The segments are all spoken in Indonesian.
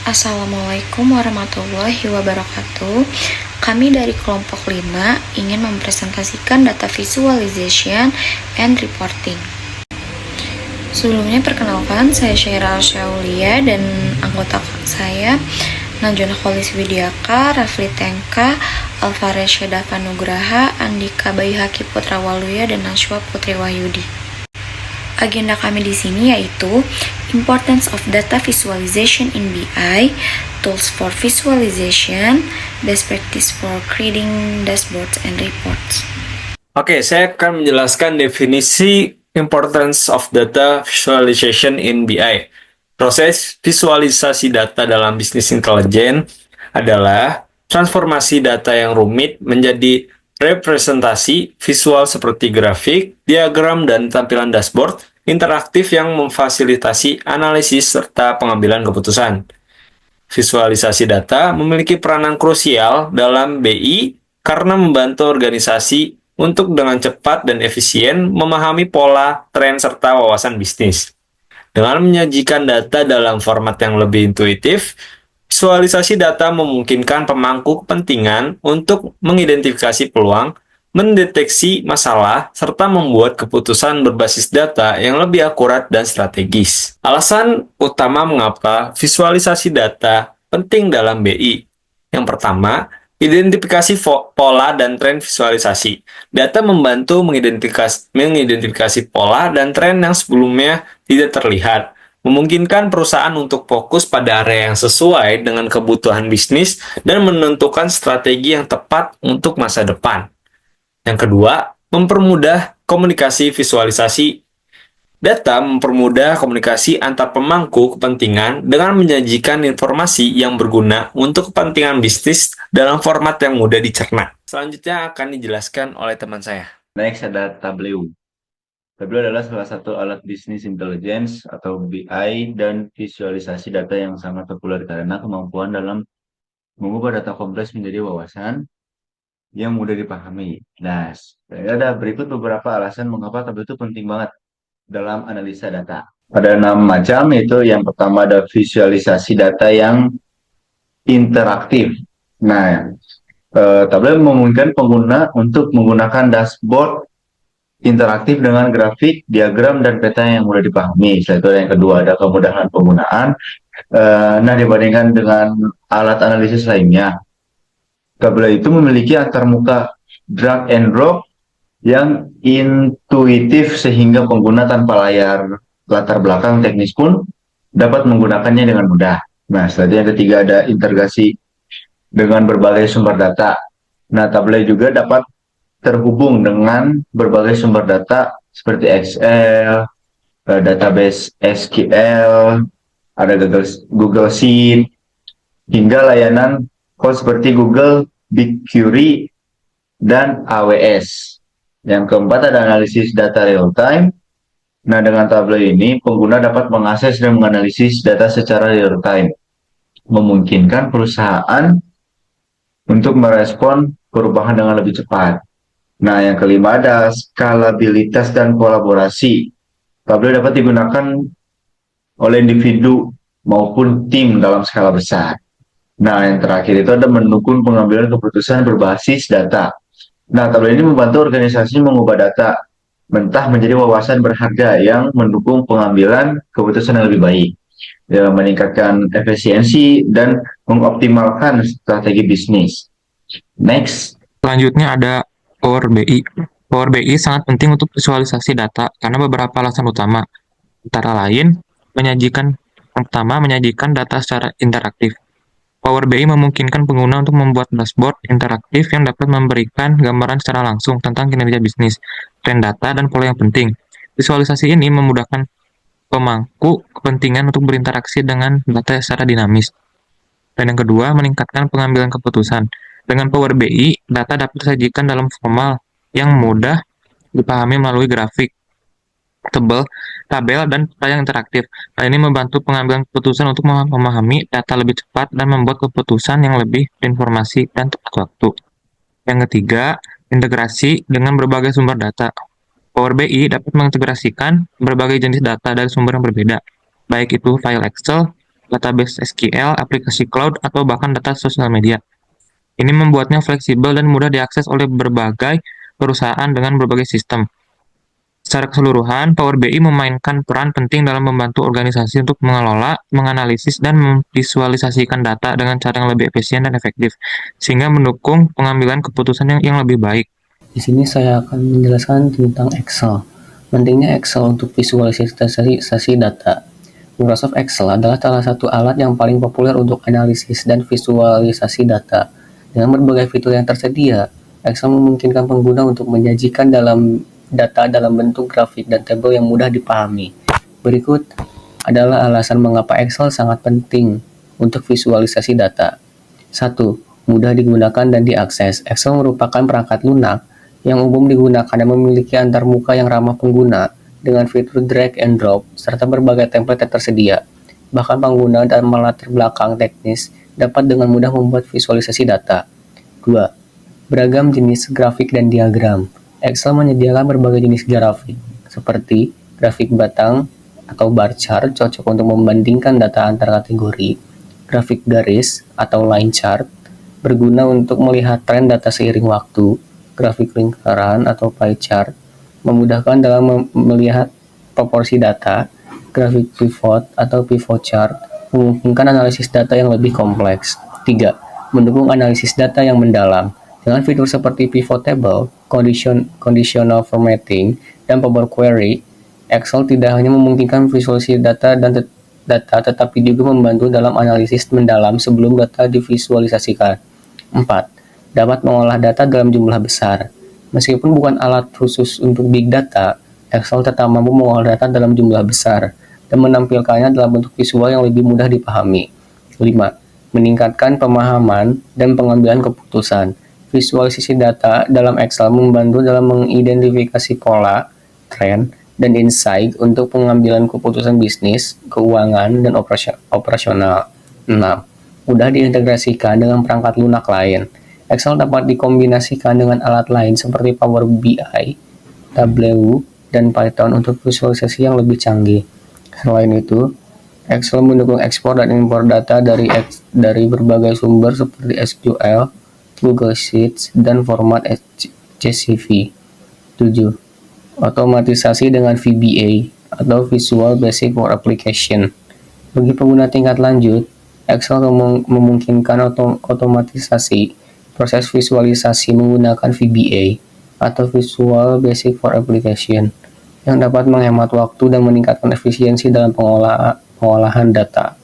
Assalamualaikum warahmatullahi wabarakatuh. Kami dari kelompok 5 ingin mempresentasikan data visualization and reporting. Sebelumnya perkenalkan, saya Syaira Syaulia dan anggota saya Najwa Kholis Widiaka, Rafli Tengka, Alvarez Syedava Nugraha, Andika Bayhaki Putra Waluya, dan Nashwa Putri Wahyudi. Agenda kami di sini yaitu Importance of Data Visualization in BI, Tools for Visualization, Best Practice for Creating Dashboards and Reports. Oke, saya akan menjelaskan definisi Importance of Data Visualization in BI. Proses visualisasi data dalam bisnis intelijen adalah transformasi data yang rumit menjadi representasi visual seperti grafik, diagram, dan tampilan dashboard interaktif yang memfasilitasi analisis serta pengambilan keputusan. Visualisasi data memiliki peranan krusial dalam BI karena membantu organisasi untuk dengan cepat dan efisien memahami pola, tren, serta wawasan bisnis. Dengan menyajikan data dalam format yang lebih intuitif, visualisasi data memungkinkan pemangku kepentingan untuk mengidentifikasi peluang, mendeteksi masalah, serta membuat keputusan berbasis data yang lebih akurat dan strategis. Alasan utama mengapa visualisasi data penting dalam BI. Yang pertama, identifikasi pola dan tren visualisasi. Data membantu mengidentifikasi pola dan tren yang sebelumnya tidak terlihat, memungkinkan perusahaan untuk fokus pada area yang sesuai dengan kebutuhan bisnis dan menentukan strategi yang tepat untuk masa depan. Yang kedua, mempermudah komunikasi visualisasi. Data mempermudah komunikasi antar pemangku kepentingan dengan menyajikan informasi yang berguna untuk kepentingan bisnis dalam format yang mudah dicerna. Selanjutnya akan dijelaskan oleh teman saya. Next ada Tableau. Tableau adalah salah satu alat business intelligence atau BI dan visualisasi data yang sangat populer karena kemampuan dalam mengubah data kompleks menjadi wawasan yang mudah dipahami. Nah, ada berikut beberapa alasan mengapa Tableau itu penting banget dalam analisa data. Ada 6 macam, yaitu yang pertama ada visualisasi data yang interaktif. Nah, Tableau memungkinkan pengguna untuk menggunakan dashboard interaktif dengan grafik, diagram, dan peta yang mudah dipahami. Setelah itu yang kedua ada kemudahan penggunaan. Nah, dibandingkan dengan alat analisis lainnya, Tableau itu memiliki antarmuka drag and drop yang intuitif sehingga pengguna tanpa layar latar belakang teknis pun dapat menggunakannya dengan mudah. Nah, selanjutnya yang ketiga ada integrasi dengan berbagai sumber data. Nah, Tableau juga dapat terhubung dengan berbagai sumber data seperti Excel, database SQL, ada Google Sheet, hingga layanan cloud seperti Google BigQuery dan AWS. Yang keempat ada analisis data real time. Nah, dengan Tableau ini pengguna dapat mengakses dan menganalisis data secara real time, memungkinkan perusahaan untuk merespon perubahan dengan lebih cepat. Nah, yang kelima ada skalabilitas dan kolaborasi. Tableau dapat digunakan oleh individu maupun tim dalam skala besar. Nah, yang terakhir itu ada mendukung pengambilan keputusan berbasis data. Nah, Tableau ini membantu organisasi mengubah data mentah menjadi wawasan berharga yang mendukung pengambilan keputusan yang lebih baik, dalam meningkatkan efisiensi dan mengoptimalkan strategi bisnis. Next. Selanjutnya ada Power BI. Power BI sangat penting untuk visualisasi data karena beberapa alasan utama. Antara lain, yang pertama, menyajikan data secara interaktif. Power BI memungkinkan pengguna untuk membuat dashboard interaktif yang dapat memberikan gambaran secara langsung tentang kinerja bisnis, tren data, dan pola yang penting. Visualisasi ini memudahkan pemangku kepentingan untuk berinteraksi dengan data secara dinamis. Dan yang kedua, meningkatkan pengambilan keputusan. Dengan Power BI, data dapat disajikan dalam format yang mudah dipahami melalui grafik, tabel, dan peta yang interaktif. Hal ini membantu pengambilan keputusan untuk memahami data lebih cepat dan membuat keputusan yang lebih berinformasi dan tepat waktu. Yang ketiga, integrasi dengan berbagai sumber data. Power BI dapat mengintegrasikan berbagai jenis data dari sumber yang berbeda, baik itu file Excel, database SQL, aplikasi cloud, atau bahkan data sosial media. Ini membuatnya fleksibel dan mudah diakses oleh berbagai perusahaan dengan berbagai sistem. Secara keseluruhan, Power BI memainkan peran penting dalam membantu organisasi untuk mengelola, menganalisis, dan memvisualisasikan data dengan cara yang lebih efisien dan efektif, sehingga mendukung pengambilan keputusan yang lebih baik. Di sini saya akan menjelaskan tentang Excel. Pentingnya Excel untuk visualisasi data. Microsoft Excel adalah salah satu alat yang paling populer untuk analisis dan visualisasi data. Dengan berbagai fitur yang tersedia, Excel memungkinkan pengguna untuk menyajikan data dalam bentuk grafik dan tabel yang mudah dipahami. Berikut adalah alasan mengapa Excel sangat penting untuk visualisasi data. 1. Mudah digunakan dan diakses. Excel merupakan perangkat lunak yang umum digunakan dan memiliki antarmuka yang ramah pengguna dengan fitur drag and drop serta berbagai template yang tersedia. Bahkan pengguna dan latar belakang teknis dapat dengan mudah membuat visualisasi data. 2. Beragam jenis grafik dan diagram. Excel menyediakan berbagai jenis grafik, seperti grafik batang atau bar chart cocok untuk membandingkan data antar kategori, grafik garis atau line chart berguna untuk melihat tren data seiring waktu, grafik lingkaran atau pie chart memudahkan dalam melihat proporsi data, grafik pivot atau pivot chart memungkinkan analisis data yang lebih kompleks. 3. Mendukung analisis data yang mendalam. Dengan fitur seperti pivot table, conditional formatting, dan Power Query, Excel tidak hanya memungkinkan visualisasi data tetapi juga membantu dalam analisis mendalam sebelum data divisualisasikan. 4. Dapat mengolah data dalam jumlah besar. Meskipun bukan alat khusus untuk big data, Excel tetap mampu mengolah data dalam jumlah besar dan menampilkannya dalam bentuk visual yang lebih mudah dipahami. 5. Meningkatkan pemahaman dan pengambilan keputusan. Visualisasi data dalam Excel membantu dalam mengidentifikasi pola, tren, dan insight untuk pengambilan keputusan bisnis, keuangan, dan operasional. 6. Mudah diintegrasikan dengan perangkat lunak lain. Excel dapat dikombinasikan dengan alat lain seperti Power BI, Tableau, dan Python untuk visualisasi yang lebih canggih. Selain itu, Excel mendukung ekspor dan impor data dari berbagai sumber seperti SQL, Google Sheets, dan format CSV. 7. Otomatisasi dengan VBA atau Visual Basic for Application. Bagi pengguna tingkat lanjut, Excel memungkinkan otomatisasi proses visualisasi menggunakan VBA atau Visual Basic for Application yang dapat menghemat waktu dan meningkatkan efisiensi dalam pengolahan data.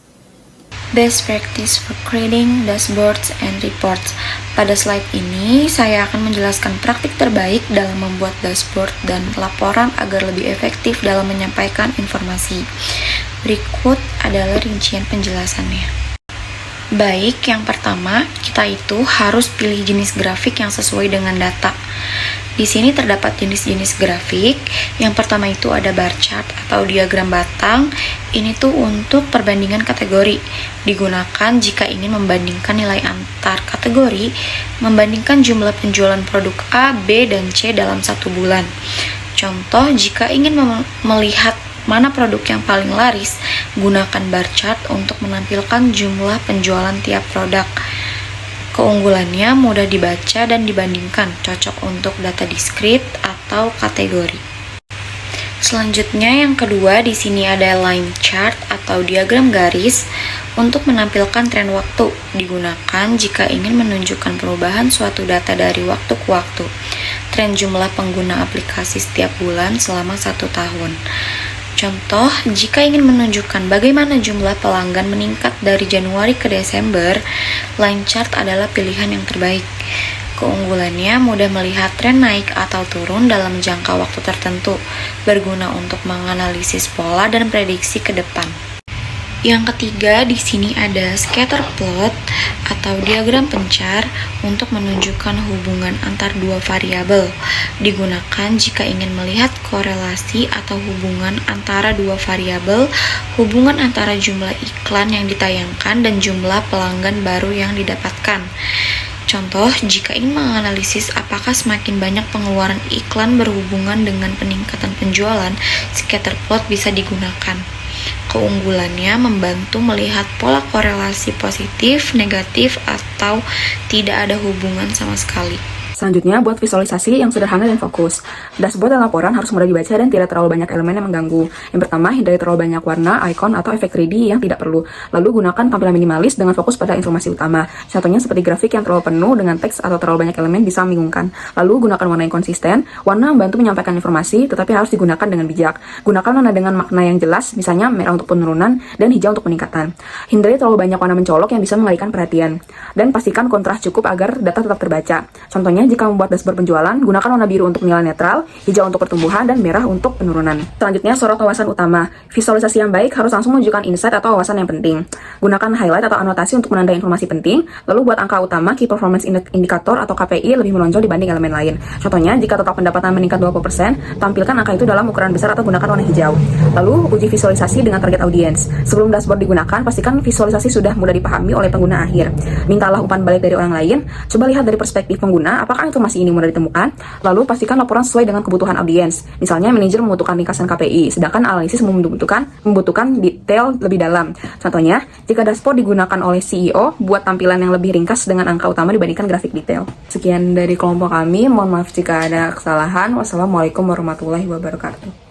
Best practice for creating dashboards and reports. Pada slide ini, saya akan menjelaskan praktik terbaik dalam membuat dashboard dan laporan agar lebih efektif dalam menyampaikan informasi. Berikut adalah rincian penjelasannya. Baik, yang pertama, kita itu harus pilih jenis grafik yang sesuai dengan data. Di sini terdapat jenis-jenis grafik. Yang pertama itu ada bar chart atau diagram batang. Ini tuh untuk perbandingan kategori. Digunakan jika ingin membandingkan nilai antar kategori, membandingkan jumlah penjualan produk A, B, dan C dalam satu bulan. Contoh, jika ingin melihat mana produk yang paling laris, gunakan bar chart untuk menampilkan jumlah penjualan tiap produk. Keunggulannya mudah dibaca dan dibandingkan, cocok untuk data diskrit atau kategori. Selanjutnya yang kedua, di sini ada line chart atau diagram garis untuk menampilkan tren waktu. Digunakan jika ingin menunjukkan perubahan suatu data dari waktu ke waktu. Tren jumlah pengguna aplikasi setiap bulan selama 1 tahun. Contoh, jika ingin menunjukkan bagaimana jumlah pelanggan meningkat dari Januari ke Desember, line chart adalah pilihan yang terbaik. Keunggulannya mudah melihat tren naik atau turun dalam jangka waktu tertentu, berguna untuk menganalisis pola dan prediksi ke depan. Yang ketiga, di sini ada scatter plot atau diagram pencar untuk menunjukkan hubungan antar dua variabel. Digunakan jika ingin melihat korelasi atau hubungan antara dua variabel, hubungan antara jumlah iklan yang ditayangkan dan jumlah pelanggan baru yang didapatkan. Contoh, jika ingin menganalisis apakah semakin banyak pengeluaran iklan berhubungan dengan peningkatan penjualan, scatter plot bisa digunakan. Keunggulannya membantu melihat pola korelasi positif, negatif, atau tidak ada hubungan sama sekali. Selanjutnya, buat visualisasi yang sederhana dan fokus. Dashboard dan laporan harus mudah dibaca dan tidak terlalu banyak elemen yang mengganggu. Yang pertama, hindari terlalu banyak warna, icon, atau efek 3D yang tidak perlu. Lalu gunakan tampilan minimalis dengan fokus pada informasi utama. Contohnya seperti grafik yang terlalu penuh dengan teks atau terlalu banyak elemen bisa membingungkan. Lalu gunakan warna yang konsisten. Warna membantu menyampaikan informasi, tetapi harus digunakan dengan bijak. Gunakan warna dengan makna yang jelas, misalnya merah untuk penurunan dan hijau untuk peningkatan. Hindari terlalu banyak warna mencolok yang bisa mengalihkan perhatian. Dan pastikan kontras cukup agar data tetap terbaca. Contohnya, jika membuat dashboard penjualan, gunakan warna biru untuk nilai netral, hijau untuk pertumbuhan, dan merah untuk penurunan. Selanjutnya, sorot wawasan utama. Visualisasi yang baik harus langsung menunjukkan insight atau wawasan yang penting. Gunakan highlight atau anotasi untuk menandai informasi penting, lalu buat angka utama, Key Performance Indicator atau KPI lebih menonjol dibanding elemen lain. Contohnya, jika total pendapatan meningkat 20%, tampilkan angka itu dalam ukuran besar atau gunakan warna hijau. Lalu, uji visualisasi dengan target audience. Sebelum dashboard digunakan, pastikan visualisasi sudah mudah dipahami oleh pengguna akhir. Mintalah umpan balik dari orang lain, coba lihat dari perspektif pengguna, apakah informasi ini mudah ditemukan, lalu pastikan laporan sesuai dengan kebutuhan audiens. Misalnya, manajer membutuhkan ringkasan KPI, sedangkan analisis membutuhkan detail lebih dalam. Contohnya, jika dashboard digunakan oleh CEO, buat tampilan yang lebih ringkas dengan angka utama dibandingkan grafik detail. Sekian dari kelompok kami, mohon maaf jika ada kesalahan. Wassalamualaikum warahmatullahi wabarakatuh.